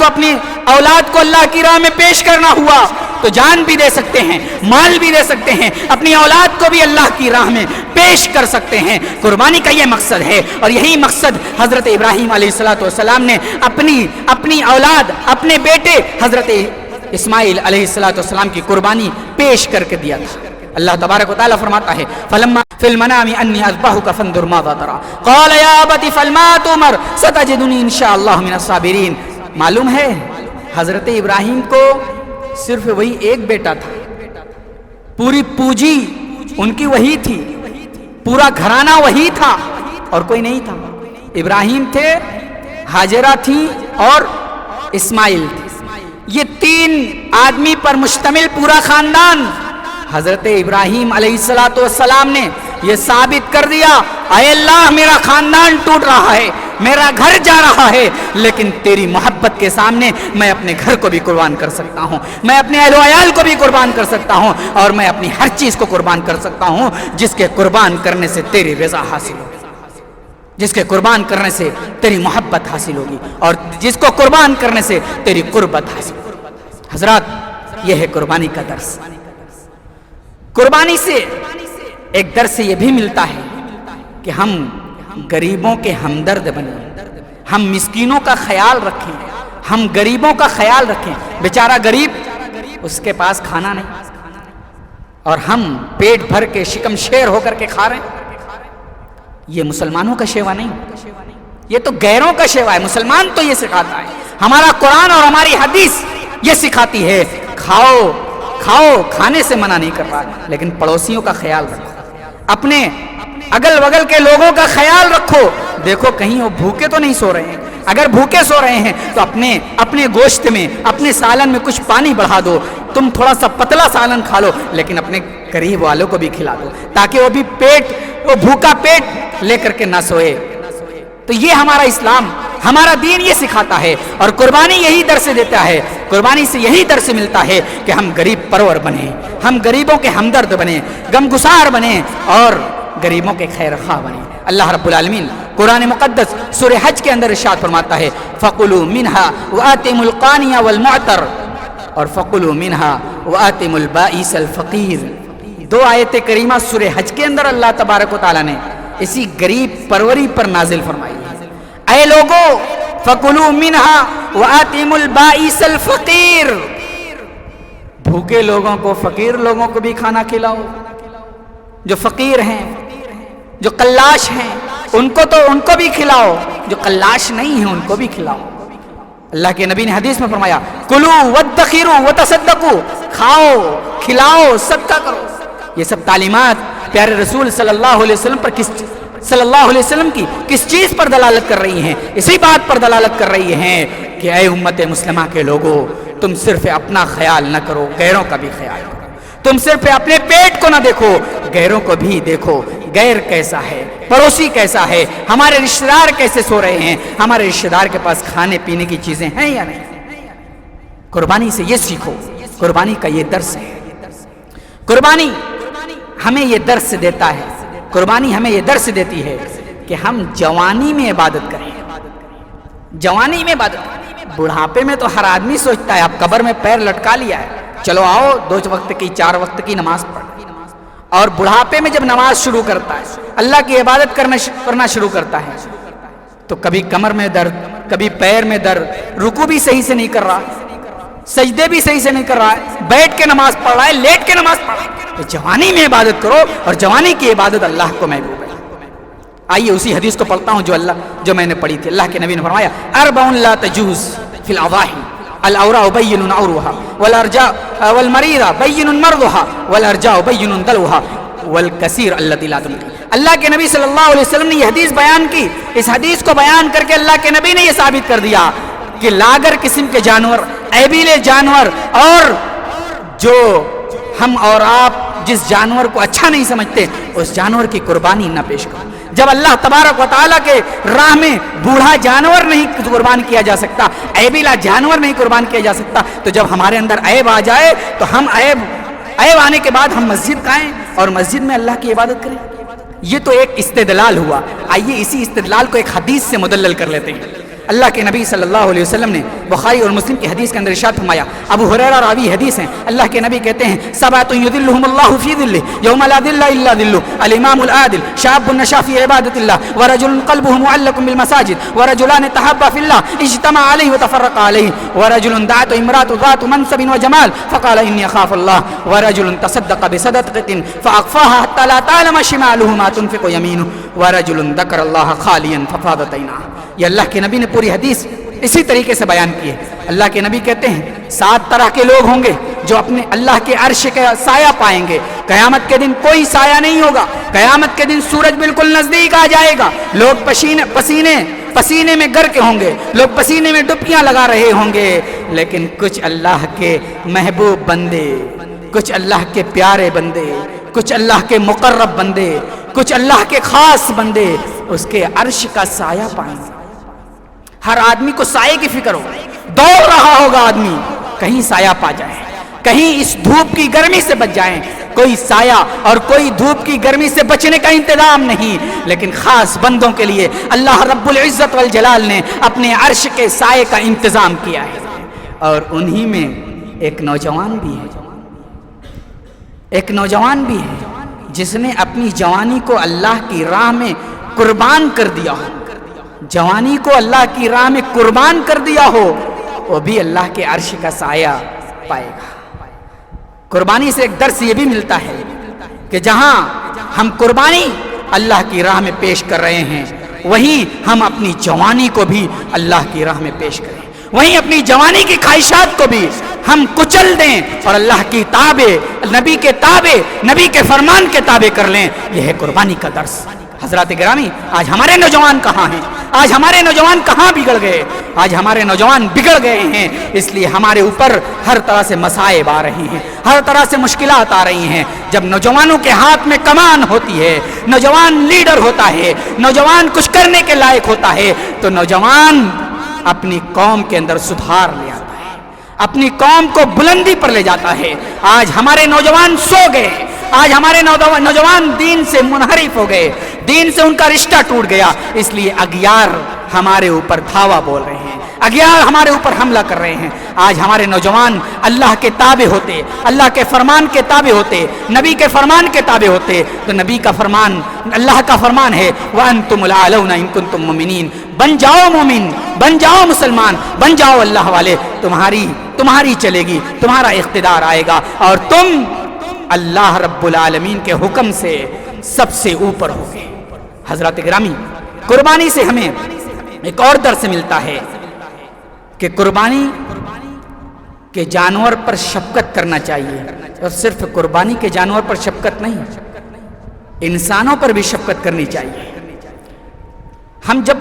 کو اللہ کی راہ میں پیش کرنا ہوا تو جان بھی دے سکتے ہیں، مال بھی دے سکتے ہیں، اپنی اولاد کو بھی اللہ کی راہ میں پیش کر سکتے ہیں۔ قربانی کا یہ مقصد ہے، اور یہی مقصد حضرت ابراہیم علیہ السلام نے اپنی اولاد، اپنے بیٹے حضرت اسماعیل علیہ السلام کی قربانی پیش کر کے دیا تھا۔ اللہ تبارک و تعالیٰ فرماتا ہے فلما فی المنام انی اذبحک فانظر ماذا تری قال یا ابت افعل ما تؤمر ستجدنی ان شاء اللہ من الصابرین۔ معلوم ہے حضرت ابراہیم کو صرف وہی ایک بیٹا تھا، پوری پوجی ان کی وہی تھی، پورا گھرانہ وہی تھا اور کوئی نہیں تھا۔ ابراہیم تھے، ہاجرہ تھی اور اسماعیل تھے، یہ 3 آدمی پر مشتمل پورا خاندان۔ حضرت ابراہیم علیہ السلام نے یہ ثابت کر دیا، اے اللہ میرا خاندان ٹوٹ رہا ہے، میرا گھر جا رہا ہے، لیکن تیری محبت کے سامنے میں اپنے گھر کو بھی قربان کر سکتا ہوں، میں اپنے اہل و عیال کو بھی قربان کر سکتا ہوں، اور میں اپنی ہر چیز کو قربان کر سکتا ہوں جس کے قربان کرنے سے تیری رضا حاصل ہوگی، جس کے قربان کرنے سے تیری محبت حاصل ہوگی، اور جس کو قربان کرنے سے تیری قربت حاصل ہوگی۔ حضرات، یہ ہے قربانی کا درس۔ قربانی سے ایک درس یہ بھی ملتا ہے کہ ہم غریبوں کے ہمدرد بنیں، ہم مسکینوں کا خیال رکھیں، ہم غریبوں کا خیال رکھیں۔ بیچارہ غریب، اس کے پاس کھانا نہیں اور ہم پیٹ بھر کے شکم شیر ہو کر کے کھا رہے ہیں۔ یہ مسلمانوں کا شیوا نہیں، یہ تو غیروں کا شیوا ہے۔ مسلمان تو یہ سکھاتا ہے، ہمارا قرآن اور ہماری حدیث یہ سکھاتی ہے، کھاؤ کھاؤ، کھانے سے منع نہیں کر رہا، لیکن پڑوسیوں کا خیال رکھو، اپنے اگل بغل کے لوگوں کا خیال رکھو۔ دیکھو کہیں وہ بھوکے تو نہیں سو رہے ہیں، اگر بھوکے سو رہے ہیں تو اپنے گوشت میں، اپنے سالن میں کچھ پانی بڑھا دو، تم تھوڑا سا پتلا سالن کھا لو، لیکن اپنے قریب والوں کو بھی کھلا دو تاکہ وہ بھوکا پیٹ لے کر کے نہ سوئے۔ تو یہ ہمارا اسلام، ہمارا دین یہ سکھاتا ہے، اور قربانی یہی درس دیتا ہے۔ قربانی سے یہی درس ملتا ہے کہ ہم غریب پرور بنیں، ہم غریبوں کے ہمدرد بنیں، غمگسار بنیں اور غریبوں کے خیر خواہ بنیں۔ اللہ رب العالمین قرآن مقدس سورہ حج کے اندر ارشاد فرماتا ہے، فَقُلُوا مِنْهَا وَآتِمُوا الْقَانِيَ وَالْمُعْتَرَ اور فَقُلُوا مِنْهَا وَآتِمُوا الْبَائِسَ الْفَقِيرَ۔ 2 آیت کریمہ سورہ حج کے اندر اللہ تبارک و تعالیٰ نے اسی غریب پروری پر نازل فرمائی ہے۔ اے لوگو، فَقُلُوا مِنْهَا وَآتِمُوا الْبَائِسَ الْفَقِيرَ، بھوکے لوگوں کو، فقیر لوگوں کو بھی کھانا کھلاؤ، جو فقیر ہیں، جو قلاش ہیں ان کو بھی کھلاؤ، جو قلاش نہیں ہیں ان کو بھی کھلاؤ۔ اللہ کے نبی نے حدیث میں فرمایا، کلوا وادخروا وتصدقوا، کھاؤ، کھلاؤ، صدقہ کرو۔ یہ سب تعلیمات پیارے رسول صلی اللہ علیہ وسلم کی کس چیز پر دلالت کر رہی ہیں؟ اسی بات پر دلالت کر رہی ہیں کہ اے امت مسلمہ کے لوگوں، تم صرف اپنا خیال نہ کرو، غیروں کا بھی خیال کرو۔ تم صرف اپنے پیٹ کو نہ دیکھو، غیروں کو بھی دیکھو، غیر کیسا ہے، پڑوسی کیسا ہے، ہمارے رشتہ دار کیسے سو رہے ہیں، ہمارے رشتہ دار کے پاس کھانے پینے کی چیزیں ہیں یا نہیں۔ قربانی سے یہ سیکھو، قربانی کا یہ درس ہے۔ قربانی ہمیں یہ درس دیتا ہے، قربانی ہمیں یہ درس دیتی ہے کہ ہم جوانی میں عبادت کریں، جوانی میں عبادت کریں۔ بڑھاپے میں تو ہر آدمی سوچتا ہے اب قبر میں پیر لٹکا لیا ہے، چلو آؤ 2 وقت کی 4 وقت کی نماز پڑھ۔ اور بڑھاپے میں جب نماز شروع کرتا ہے، اللہ کی عبادت کرنا شروع کرتا ہے، تو کبھی کمر میں درد، کبھی پیر میں درد، رکوع بھی صحیح سے نہیں کر رہا، سجدے بھی صحیح سے نہیں کر رہا ہے، بیٹھ کے نماز پڑھ رہا ہے، لیٹ کے نماز پڑھ رہا ہے۔ تو جوانی میں عبادت کرو، اور جوانی کی عبادت اللہ کو محبوب ہے۔ آئیے اسی حدیث کو پڑھتا ہوں جو میں نے پڑھی تھی۔ اللہ کے نبی نے فرمایا، اربع لا تجوز فی الاضاحی، الاوراء بین عورها والارجاء والمریض بین مرضها والارجاء بین دلوها والکثیر الذی لا تمکی۔ اللہ کے نبی صلی اللہ علیہ وسلم نے یہ حدیث بیان کی۔ اس حدیث کو بیان کر کے اللہ کے نبی نے یہ ثابت کر دیا کہ لاگر قسم کے جانور، عیبیلے جانور، اور جو ہم اور آپ جس جانور کو اچھا نہیں سمجھتے، اس جانور کی قربانی نہ پیش کرو۔ جب اللہ تبارک و تعالیٰ کے راہ میں بوڑھا جانور نہیں قربان کیا جا سکتا، عیبیلا جانور نہیں قربان کیا جا سکتا، تو جب ہمارے اندر عیب آ جائے تو ہم عیب آنے کے بعد ہم مسجد کھائیں اور مسجد میں اللہ کی عبادت کریں۔ یہ تو ایک استدلال ہوا۔ آئیے اسی استدلال کو ایک حدیث سے مدلل کر لیتے ہیں۔ اللہ کے نبی صلی اللہ علیہ وسلم نے بخاری اور مسلم کی حدیث کے اندر ارشاد فرمایا، ابو ہریرہ راوی حدیث ہیں، اللہ کے نبی کہتے ہیں، سبعۃ یذلھم اللہ فی ظلہ یوم لا ظل الا ظلہ، الامام العادل شاب نشا فی عبادۃ اللہ، ورجل قلبه معلق بالمساجد، ورجلان تحابا فی اللہ اجتمعا علیہ وتفرقا علیہ، ورجل دعته امرأة ذات منصب وجمال فقال انی اخاف اللہ، ورجل تصدق بصدقة فاخفاها حتى لا تعلم شماله ما تنفق یمینه، ورجل ذکر اللہ خالیا ففاضت عیناہ۔ یہ اللہ کے نبی نے پوری حدیث اسی طریقے سے بیان کیے۔ اللہ کے نبی کہتے ہیں 7 طرح کے لوگ ہوں گے جو اپنے اللہ کے عرش کا سایہ پائیں گے۔ قیامت کے دن کوئی سایہ نہیں ہوگا، قیامت کے دن سورج بالکل نزدیک آ جائے گا، لوگ پسینے میں گر کے ہوں گے، لوگ پسینے میں ڈبکیاں لگا رہے ہوں گے، لیکن کچھ اللہ کے محبوب بندے، کچھ اللہ کے پیارے بندے، کچھ اللہ کے مقرب بندے، کچھ اللہ کے خاص بندے اس کے عرش کا سایہ پائیں گے۔ ہر آدمی کو سائے کی فکر ہوگا، دوڑ رہا ہوگا آدمی کہیں سایہ پا جائے، کہیں اس دھوپ کی گرمی سے بچ جائیں۔ کوئی سایہ اور کوئی دھوپ کی گرمی سے بچنے کا انتظام نہیں، لیکن خاص بندوں کے لیے اللہ رب العزت والجلال نے اپنے عرش کے سائے کا انتظام کیا ہے۔ اور انہی میں ایک نوجوان بھی ہے، ایک نوجوان بھی ہے جس نے اپنی جوانی کو اللہ کی راہ میں قربان کر دیا ہو، جوانی کو اللہ کی راہ میں قربان کر دیا ہو، وہ بھی اللہ کے عرش کا سایہ پائے گا۔ قربانی سے ایک درس یہ بھی ملتا ہے کہ جہاں ہم قربانی اللہ کی راہ میں پیش کر رہے ہیں، وہیں ہم اپنی جوانی کو بھی اللہ کی راہ میں پیش کریں، وہیں اپنی جوانی کی خواہشات کو بھی ہم کچل دیں اور اللہ کی تابع، نبی کے تابع، نبی کے فرمان کے تابع کر لیں۔ یہ ہے قربانی کا درس۔ حضرات گرامی، آج ہمارے نوجوان کہاں ہیں؟ آج ہمارے نوجوان کہاں بگڑ گئے؟ آج ہمارے نوجوان بگڑ گئے ہیں، اس لیے ہمارے اوپر ہر طرح سے مصائب آ رہی ہیں، ہر طرح سے مشکلات آ رہی ہیں۔ جب نوجوانوں کے ہاتھ میں کمان ہوتی ہے، نوجوان لیڈر ہوتا ہے، نوجوان کچھ کرنے کے لائق ہوتا ہے، تو نوجوان اپنی قوم کے اندر سدھار لے آتا ہے، اپنی قوم کو بلندی پر لے جاتا ہے۔ آج ہمارے نوجوان سو گئے، آج ہمارے نوجوان دین سے منحرف ہو گئے، دین سے ان کا رشتہ ٹوٹ گیا، اس لیے اغیار ہمارے اوپر دھاوا بول رہے ہیں، اغیار ہمارے اوپر حملہ کر رہے ہیں۔ آج ہمارے نوجوان اللہ کے تابع ہوتے، اللہ کے فرمان کے تابع ہوتے، نبی کے فرمان کے تابع ہوتے، تو نبی کا فرمان، اللہ کا فرمان ہے وَأَنْتُمُ الْأَعْلَوْنَ إِن كُنتُم مُؤْمِنِينَ، بن جاؤ مومن، بن جاؤ مسلمان، بن جاؤ اللہ والے، تمہاری چلے گی، تمہارا اقتدار آئے گا اور تم اللہ رب العالمین کے حکم سے سب سے اوپر ہوگے۔ حضرات گرامی، قربانی سے ہمیں ایک اور درس ملتا ہے کہ قربانی کے جانور پر شفقت کرنا چاہیے، اور صرف قربانی کے جانور پر شفقت نہیں، انسانوں پر بھی شفقت کرنی چاہیے۔ ہم جب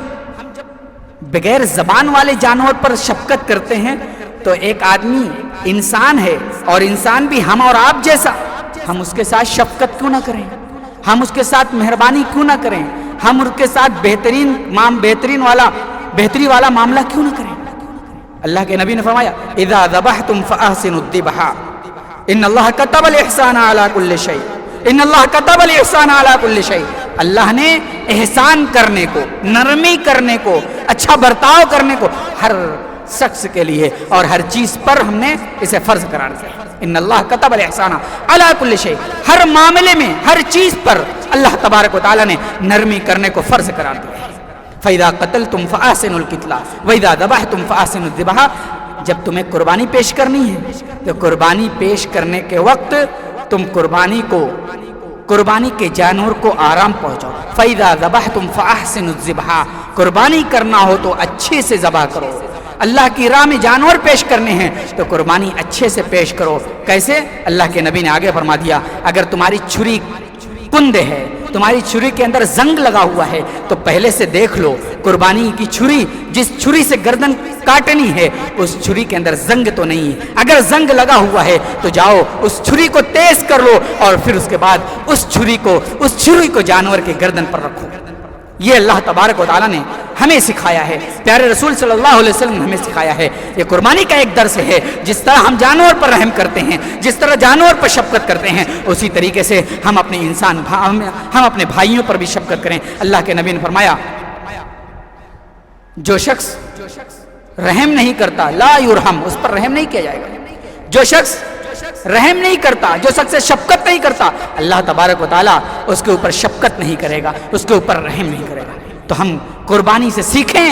بغیر زبان والے جانور پر شفقت کرتے ہیں تو ایک آدمی انسان ہے، اور انسان بھی ہم اور آپ جیسا، ہم اس کے ساتھ شفقت کیوں نہ کریں، ہم اس کے ساتھ مہربانی کیوں نہ کریں، ہم اس کے ساتھ بہتری والا معاملہ کیوں نہ کریں۔ اللہ کے نبی نے فرمایا اذا ذبحتم فاحسنوا الذبح ان اللہ كتب الاحسان على كل شيء، ان اللہ كتب الاحسان على كل شيء۔ اللہ نے احسان کرنے کو، نرمی کرنے کو، اچھا برتاؤ کرنے کو ہر شخص کے لیے اور ہر چیز پر ہم نے اسے فرض قرار دیا۔ ان اللہ كتب الاحسان على كل شيء، ہر معاملے میں، ہر چیز پر اللہ تبارک و تعالی نے نرمی کرنے کو فرض قرار دیا ہے۔ فَإِذَا قَتَلْتُمْ فَأَحْسِنُوا الْقِتْلَ وَإِذَا ذَبَحْتُمْ فَأَحْسِنُوا الذِّبْحَ۔ جب تمہیں قربانی پیش کرنی ہے تو قربانی پیش کرنے کے وقت تم قربانی کے جانور کو آرام پہنچاؤ۔ فَإِذَا ذَبَحْتُمْ فَأَحْسِنُوا الذِّبْحَ، قربانی کرنا ہو تو اچھے سے ذبح کرو۔ اللہ کی راہ میں جانور پیش کرنے ہیں تو قربانی اچھے سے پیش کرو۔ کیسے؟ اللہ کے نبی نے آگے فرما دیا، اگر تمہاری چھری کند ہے، تمہاری چھری کے اندر زنگ لگا ہوا ہے تو پہلے سے دیکھ لو قربانی کی چھری، جس چھری سے گردن کاٹنی ہے اس چھری کے اندر زنگ تو نہیں ہے۔ اگر زنگ لگا ہوا ہے تو جاؤ اس چھری کو تیز کر لو اور پھر اس کے بعد اس چھری کو جانور کے گردن پر رکھو۔ یہ اللہ تبارک و تعالیٰ نے ہمیں سکھایا ہے، پیارے رسول صلی اللہ علیہ وسلم نے ہمیں سکھایا ہے۔ یہ قربانی کا ایک درس ہے، جس طرح ہم جانور پر رحم کرتے ہیں، جس طرح جانور پر شفقت کرتے ہیں، اسی طریقے سے ہم اپنے بھائیوں پر بھی شفقت کریں۔ اللہ کے نبی نے فرمایا جو شخص رحم نہیں کرتا لا یرحم، اس پر رحم نہیں کیا جائے گا۔ جو شخص رحم نہیں کرتا، جو شخص سے شفقت نہیں کرتا، اللہ تبارک و تعالیٰ اس کے اوپر شفقت نہیں کرے گا، اس کے اوپر رحم نہیں کرے گا۔ تو ہم قربانی سے سیکھیں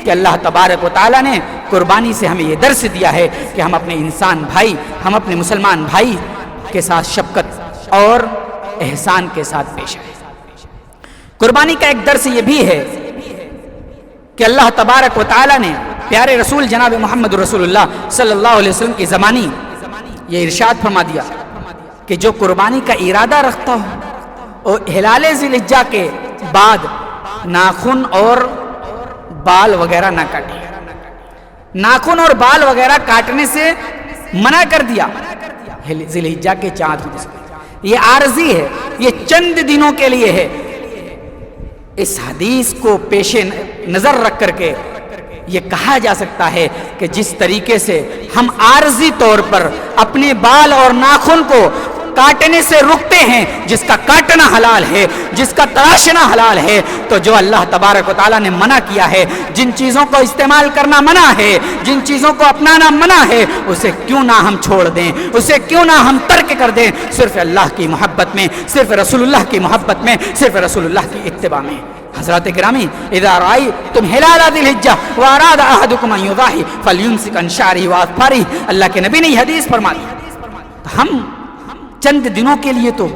کہ اللہ تبارک و تعالیٰ نے قربانی سے ہمیں یہ درس دیا ہے کہ ہم اپنے انسان بھائی، ہم اپنے مسلمان بھائی کے ساتھ شفقت اور احسان کے ساتھ پیش آئیں۔ قربانی کا ایک درس یہ بھی ہے کہ اللہ تبارک و تعالیٰ نے پیارے رسول جناب محمد رسول اللہ صلی اللہ علیہ وسلم کی زمانی یہ ارشاد فرما دیا کہ جو قربانی کا ارادہ رکھتا ہو اور ہلال ذی الحجہ کے بعد ناخن اور بال وغیرہ نہ کاٹے. ناخن اور بال وغیرہ کاٹنے سے منع کر دیا ذی الحجہ کے چاند ہونے سے. یہ عارضی ہے, یہ چند دنوں کے لیے ہے. اس حدیث کو پیش نظر رکھ کر کے یہ کہا جا سکتا ہے کہ جس طریقے سے ہم عارضی طور پر اپنے بال اور ناخن کو کاٹنے سے رکتے ہیں, جس کا کاٹنا حلال ہے, جس کا تراشنا حلال ہے, تو جو اللہ تبارک و تعالیٰ نے منع کیا ہے, جن چیزوں کو استعمال کرنا منع ہے, جن چیزوں کو اپنانا منع ہے, اسے کیوں نہ ہم چھوڑ دیں, اسے کیوں نہ ہم ترک کر دیں, صرف اللہ کی محبت میں, صرف رسول اللہ کی محبت میں, صرف رسول اللہ کی اتباع میں. حضرات گرامی, اذا رأیتم ہلال ذی الحجہ واراد احدکم ان یضاحی فلیمسک عن شعرہ واظفارہ, اللہ کے نبی نے یہ حدیث فرما دی. ہم چند دنوں کے لیے تو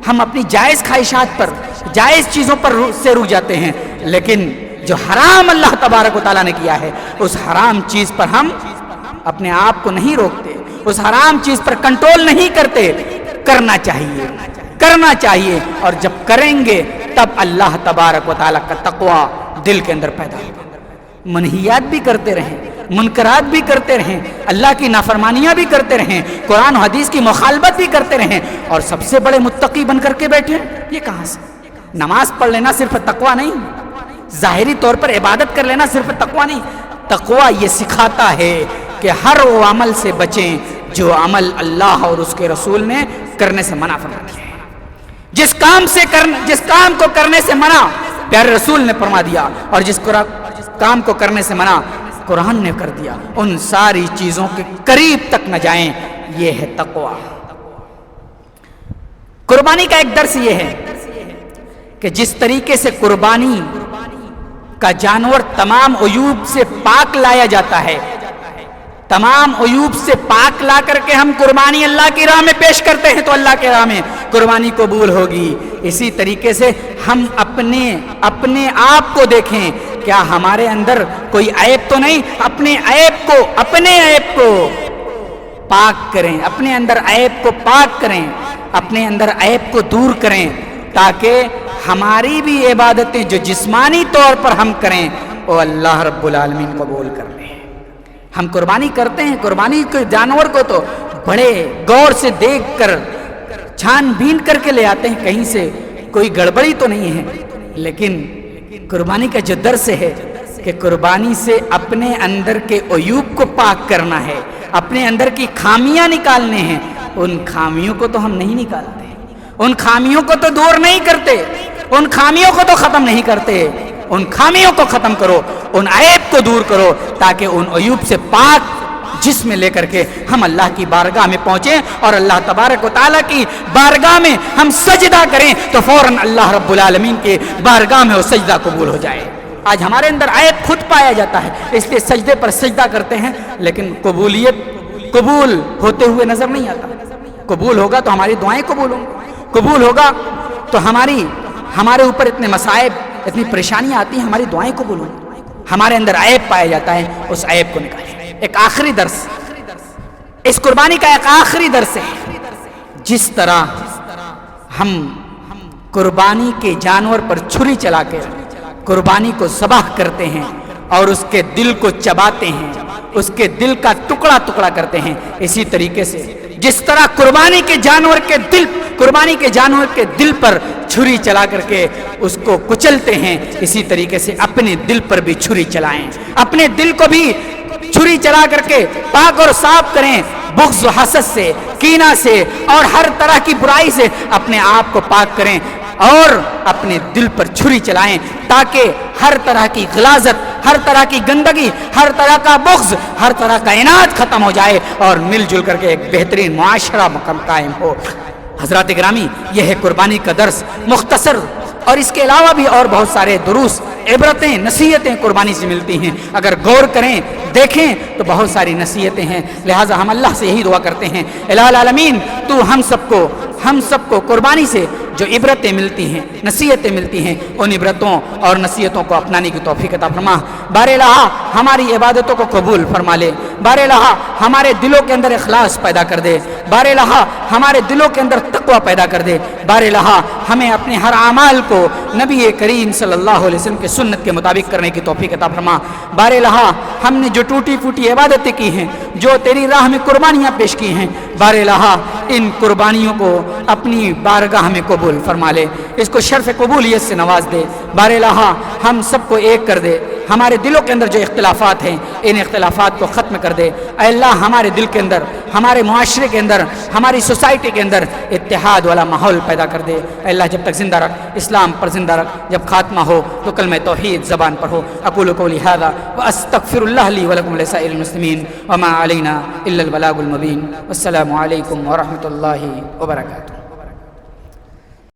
ہم اپنی جائز خواہشات پر, جائز چیزوں پر سے رک جاتے ہیں, لیکن جو حرام اللہ تبارک و تعالیٰ نے کیا ہے اس حرام چیز پر ہم اپنے آپ کو نہیں روکتے, اس حرام چیز پر کنٹرول نہیں کرتے. کرنا چاہیے, کرنا چاہیے, اور جب کریں گے تب اللہ تبارک و تعالیٰ کا تقوی دل کے اندر پیدا ہوگا. منہیات بھی کرتے رہیں, منکرات بھی کرتے رہیں, اللہ کی نافرمانیاں بھی کرتے رہیں, قرآن و حدیث کی مخالفت بھی کرتے رہیں, اور سب سے بڑے متقی بن کر کے بیٹھے. یہ کہاں سے؟ نماز پڑھ لینا صرف تقوی نہیں, ظاہری طور پر عبادت کر لینا صرف تقوی نہیں. تقوی یہ سکھاتا ہے کہ ہر وہ عمل سے بچیں جو عمل اللہ اور اس کے رسول نے کرنے سے منع فرما دیا ہے. جس کام کو کرنے سے منع پیارے رسول نے فرما دیا, اور جس کام کو کرنے سے منع قرآن نے کر دیا, ان ساری چیزوں کے قریب تک نہ جائیں. یہ ہے تقوی. قربانی کا ایک درس یہ ہے کہ جس طریقے سے قربانی کا جانور تمام عیوب سے پاک لایا جاتا ہے, تمام عیوب سے پاک لا کر کے ہم قربانی اللہ کی راہ میں پیش کرتے ہیں تو اللہ کے راہ میں قربانی قبول ہوگی. اسی طریقے سے ہم اپنے آپ کو دیکھیں, کیا ہمارے اندر کوئی عیب تو نہیں؟ اپنے عیب کو پاک کریں, اپنے اندر عیب کو پاک کریں, اپنے اندر عیب کو دور کریں, تاکہ ہماری بھی عبادتیں جو جسمانی طور پر ہم کریں وہ اللہ رب العالمین قبول کر لیں. ہم قربانی کرتے ہیں, قربانی کے جانور کو تو بڑے غور سے دیکھ کر چھان بین کر کے لے آتے ہیں, کہیں سے کوئی گڑبڑی تو نہیں ہے. لیکن قربانی کا جو درس ہے کہ قربانی سے اپنے اندر کے عیوب کو پاک کرنا ہے, اپنے اندر کی خامیاں نکالنے ہیں. ان خامیوں کو تو ہم نہیں نکالتے, ان خامیوں کو تو دور نہیں کرتے, ان خامیوں کو تو ختم نہیں کرتے. ان خامیوں کو ختم کرو, ان عیب کو دور کرو, تاکہ ان عیوب سے پاک جسم لے کر کے ہم اللہ کی بارگاہ میں پہنچیں, اور اللہ تبارک و تعالیٰ کی بارگاہ میں ہم سجدہ کریں تو فوراً اللہ رب العالمین کے بارگاہ میں وہ سجدہ قبول ہو جائے. آج ہمارے اندر عیب خود پایا جاتا ہے, اس لیے سجدے پر سجدہ کرتے ہیں, لیکن قبول ہوتے ہوئے نظر نہیں آتا. قبول ہوگا تو ہماری دعائیں قبول ہوں, قبول ہوگا تو ہمارے اوپر اتنے مصائب, اتنی پریشانیاں آتی ہیں, ہماری دعائیں قبول ہوں. ہمارے اندر عیب پایا جاتا ہے, اس عیب کو نکالیں. ایک آخری درس, اس قربانی کا ایک آخری درس ہے, جس طرح ہم قربانی کے جانور پر چھری چلا کے قربانی کو ذبح کرتے ہیں اور اس کے دل کو چباتے ہیں, اس کے دل کا ٹکڑا ٹکڑا کرتے ہیں, اسی طریقے سے جس طرح قربانی کے جانور کے دل پر چھری چلا کر کے اس کو کچلتے ہیں, اسی طریقے سے اپنے دل پر بھی چھری چلائیں, اپنے دل کو بھی چھری چلا کر کے پاک اور صاف کریں. بغض و حسد سے, کینہ سے اور ہر طرح کی برائی سے اپنے آپ کو پاک کریں اور اپنے دل پر چھری چلائیں, تاکہ ہر طرح کی غلاظت, ہر طرح کی گندگی, ہر طرح کا بغض, ہر طرح کا عناد ختم ہو جائے اور مل جل کر کے ایک بہترین معاشرہ قائم ہو. حضرات گرامی, یہ ہے قربانی کا درس مختصر, اور اس کے علاوہ بھی اور بہت سارے دروس, عبرتیں, نصیحتیں قربانی سے ملتی ہیں. اگر غور کریں, دیکھیں تو بہت ساری نصیحتیں ہیں. لہٰذا ہم اللہ سے یہی دعا کرتے ہیں, الہ العالمین تو ہم سب کو ہم سب کو قربانی سے جو عبرتیں ملتی ہیں، نصیحتیں ملتی ہیں، ان عبرتوں اور نصیحتوں کو اپنانے کی توفیق عطا فرما۔ بار الہ ہماری عبادتوں کو قبول فرما لے، بار الہ ہمارے دلوں کے اندر اخلاص پیدا کر دے، بار الہ ہمارے دلوں کے اندر تقوی پیدا کر دے، بار الہ ہمیں اپنے ہر اعمال کو نبی کریم صلی اللہ علیہ وسلم کی سنت کے مطابق کرنے کی توفیق عطا فرما۔ بار الہ ہم نے جو ٹوٹی پھوٹی عبادتیں کی ہیں، جو تیری راہ میں قربانیاں پیش کی ہیں، بار الہ ان قربانیوں کو اپنی بارگاہ میں قبول فرما لے، اس کو شرف قبولیت سے نواز دے۔ بار الہ ہم سب کو ایک کر دے، ہمارے دلوں کے اندر جو اختلافات ہیں ان اختلافات کو ختم کر دے۔ اے اللہ ہمارے دل کے اندر، ہمارے معاشرے کے اندر، ہماری سوسائٹی کے اندر اتحاد والا ماحول پیدا کر دے۔ اے اللہ جب تک زندہ رکھ، اسلام پر زندہ رکھ، جب خاتمہ ہو تو کلمہ توحید زبان پر ہو۔ اقول قولی ھذا واستغفر اللہ لی ولکم ولسائر المسلمین وما علینا الا البلاغ المبین۔ والسلام علیکم ورحمۃ اللہ وبرکاتہ۔